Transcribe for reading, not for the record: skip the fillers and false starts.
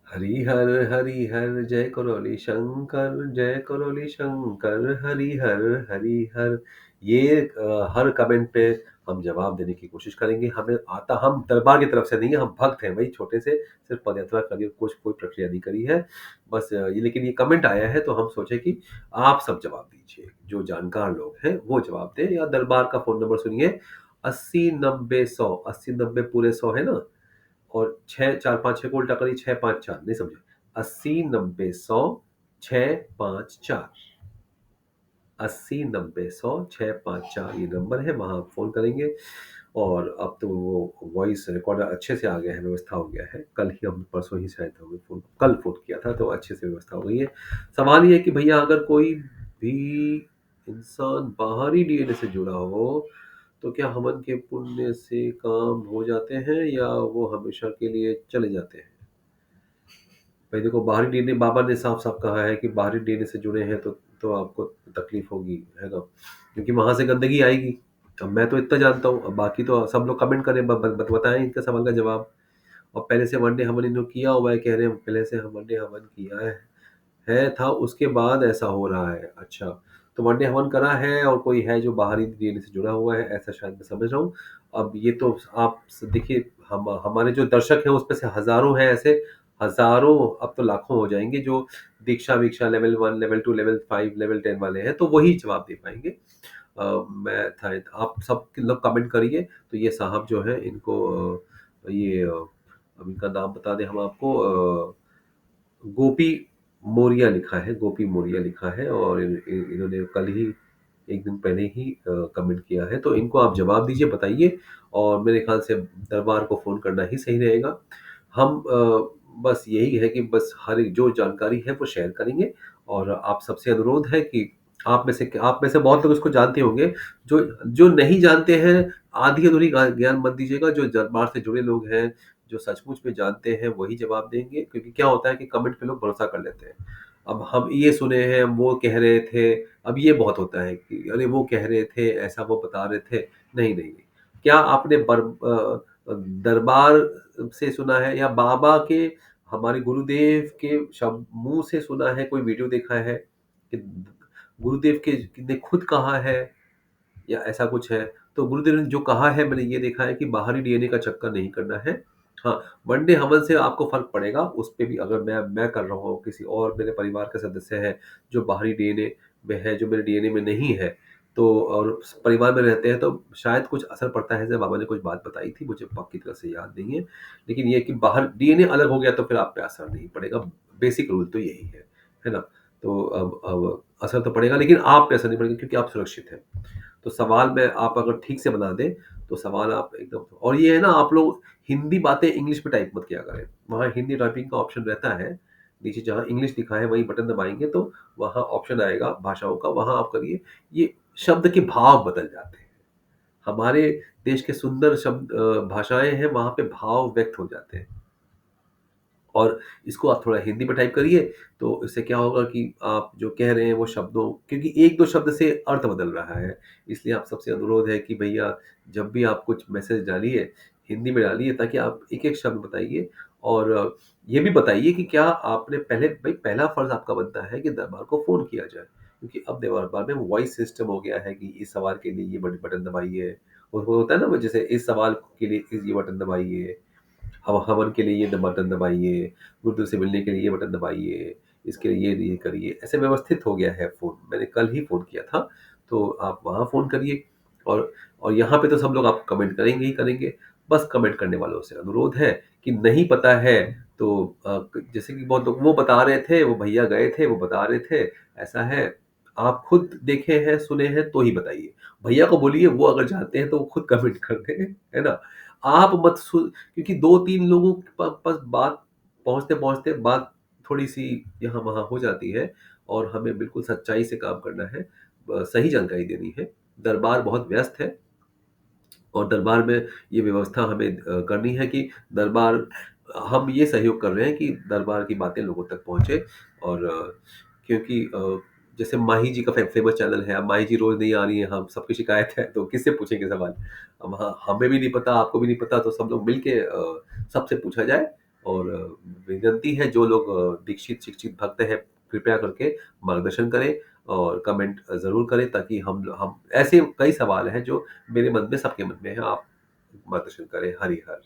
हरि हर जय करौली शंकर हरि हर। ये हर कमेंट पे हम जवाब देने की कोशिश करेंगे। हमें आता, हम दरबार की तरफ से नहीं है, हम भक्त हैं भाई, छोटे से सिर्फ पदयात्रा करी, कुछ कोई प्रक्रिया नहीं करी है। बस ये, लेकिन ये कमेंट आया है तो हम सोचे कि आप सब जवाब दीजिए, जो जानकार लोग हैं वो जवाब दें, या दरबार का फोन नंबर सुनिए। 80 90 100, 80 90 पूरे 100 है ना, और 6 4 5 6 को उल्टा करिए, 6 5 4, नहीं समझे? 80 90 100 6 5 4। 80 90 100 6 5 4 ये नंबर है, वहां आप फोन करेंगे। और अब तो वो वॉइस रिकॉर्डर अच्छे से आ गया है, व्यवस्था हो गया है। कल ही हम, परसों ही शायद हमें फोन, कल फोन किया था तो अच्छे से व्यवस्था हो गई है। सवाल ये है कि भैया, अगर कोई भी इंसान बाहरी डीएनए से जुड़ा हो, तो क्या हवन के पुण्य से काम हो जाते हैं, या वो हमेशा के लिए चले जाते हैं? भाई देखो, बाहरी डीएनए, बाबा ने साफ साफ कहा है कि बाहरी डीएनए से जुड़े हैं तो आपको तकलीफ होगी, है ना, क्योंकि वहां से गंदगी आएगी। अब मैं तो इतना जानता हूँ, अब बाकी तो सब लोग कमेंट करें, बताएं इनके सवाल का जवाब। और पहले से वनडे हवन इन्होंने किया हुआ है, कह रहे हैं पहले से हम वनडे हवन किया है था, उसके बाद ऐसा हो रहा है। अच्छा, तो वनडे हवन करा है और कोई है जो बाहरी डीएनए से जुड़ा हुआ है, ऐसा शायद मैं समझ रहा हूँ। अब ये तो आप देखिए, हम हमारे जो दर्शक हैं उसमें से हजारों हैं ऐसे, हजारों, अब तो लाखों हो जाएंगे, जो दीक्षा वीक्षा लेवल 1 लेवल 2 लेवल 5 लेवल 10 वाले हैं, तो वही जवाब दे पाएंगे। मैं था, आप सब लोग कमेंट करिए। तो ये साहब जो है इनको अब इनका नाम बता दें हम आपको। गोपी मोरिया लिखा है, गोपी मोरिया लिखा है, और इन्होंने कल ही, एक दिन पहले ही कमेंट किया है, तो इनको आप जवाब दीजिए, बताइए। और मेरे ख्याल से दरबार को फोन करना ही सही रहेगा। हम बस यही है कि बस हर एक जो जानकारी है वो शेयर करेंगे। और आप सबसे अनुरोध है कि आप में से बहुत लोग इसको जानते होंगे, जो जो नहीं जानते हैं, आधी अधूरी ज्ञान मत दीजिएगा। जो दरबार से जुड़े लोग हैं, जो सचमुच में जानते हैं, वही जवाब देंगे, क्योंकि क्या होता है कि कमेंट पे लोग भरोसा कर लेते हैं। अब हम ये सुने हैं, वो कह रहे थे, अब ये बहुत होता है कि अरे वो कह रहे थे, ऐसा वो बता रहे थे। नहीं नहीं नहीं, क्या आपने दरबार से सुना है, या बाबा के, हमारे गुरुदेव के शब्द मुंह से सुना है, कोई वीडियो देखा है कि गुरुदेव के ने खुद कहा है, या ऐसा कुछ है? तो गुरुदेव ने जो कहा है, मैंने ये देखा है कि बाहरी डीएनए का चक्कर नहीं करना है। हाँ, वनडे हवन से आपको फ़र्क पड़ेगा, उस पे भी अगर मैं कर रहा हूँ, किसी और मेरे परिवार के सदस्य हैं, जो बाहरी डीएनए में है, जो मेरे डीएनए में नहीं है, तो और परिवार में रहते हैं, तो शायद कुछ असर पड़ता है, जैसे बाबा ने कुछ बात बताई थी, मुझे पक्की तरह से याद नहीं है। लेकिन ये है कि बाहर डीएनए अलग हो गया तो फिर आप पे असर नहीं पड़ेगा, बेसिक रूल तो यही है ना? तो अब असर तो पड़ेगा, लेकिन आप पे असर नहीं पड़ेगा, क्योंकि आप सुरक्षित हैं। तो सवाल में आप अगर ठीक से बना दें, तो सवाल आप एकदम, और ये है ना, आप लोग हिंदी बातें इंग्लिश में टाइप मत किया करें। वहाँ हिंदी टाइपिंग का ऑप्शन रहता है, नीचे जहाँ इंग्लिश लिखा है वही बटन दबाएँगे तो वहाँ ऑप्शन आएगा भाषाओं का, वहाँ आप करिए। ये शब्द के भाव बदल जाते हैं। हमारे देश के सुंदर शब्द, भाषाएँ हैं, वहाँ पे भाव व्यक्त हो जाते हैं। और इसको आप थोड़ा हिंदी में टाइप करिए, तो इससे क्या होगा कि आप जो कह रहे हैं वो शब्दों, क्योंकि 1-2 शब्द से अर्थ बदल रहा है। इसलिए आप सबसे अनुरोध है कि भैया, जब भी आप कुछ मैसेज डालिए, हिंदी में डालिए, ताकि आप एक-एक शब्द बताइए। और ये भी बताइए कि क्या आपने पहले, भई पहला फर्ज़ आपका बनता है कि दरबार को फ़ोन किया जाए। क्योंकि अब दरबार में वॉइस सिस्टम हो गया है कि इस सवाल के लिए ये बटन दबाइए। वो होता है ना, वो जैसे इस सवाल के लिए ये बटन दबाइए। हवन के लिए ये बटन दबाइए, गुरुदेव से मिलने के लिए ये बटन दबाइए, इसके लिए ये करिए। ऐसे व्यवस्थित हो गया है फ़ोन। मैंने कल ही फ़ोन किया था, तो आप वहाँ फ़ोन करिए। और यहाँ पे तो सब लोग आपको कमेंट करेंगे ही करेंगे। बस कमेंट करने वालों से अनुरोध है कि नहीं पता है तो जैसे कि बहुत लोग वो बता रहे थे, वो भैया गए थे, वो बता रहे थे, ऐसा है। आप खुद देखे हैं, सुने हैं तो ही बताइए। भैया को बोलिए, वो अगर जानते हैं तो वो खुद कमेंट कर दें, है ना? आप मत सु क्योंकि 2-3 लोगों के पास बात पहुँचते-पहुँचते बात थोड़ी-सी यहाँ-वहाँ हो जाती है, और हमें बिल्कुल सच्चाई से काम करना है, सही जानकारी देनी है। दरबार बहुत व्यस्त है, और दरबार में ये व्यवस्था हमें करनी है कि दरबार, हम ये सहयोग कर रहे हैं कि दरबार की बातें लोगों तक पहुँचे। और क्योंकि जैसे माही जी का फेमस चैनल है, अब माही जी रोज़ नहीं आ रही हैं, हम सबकी शिकायत है, तो किससे पूछेंगे सवाल? अब हमें भी नहीं पता, आपको भी नहीं पता, तो सब लोग मिल के सबसे पूछा जाए। और विनती है जो लोग दीक्षित शिक्षित भक्त हैं, कृपया करके मार्गदर्शन करें और कमेंट ज़रूर करें ताकि हम ऐसे कई सवाल हैं जो मेरे मन में सबके मन में हैं, आप मार्गदर्शन करें। हरि हर।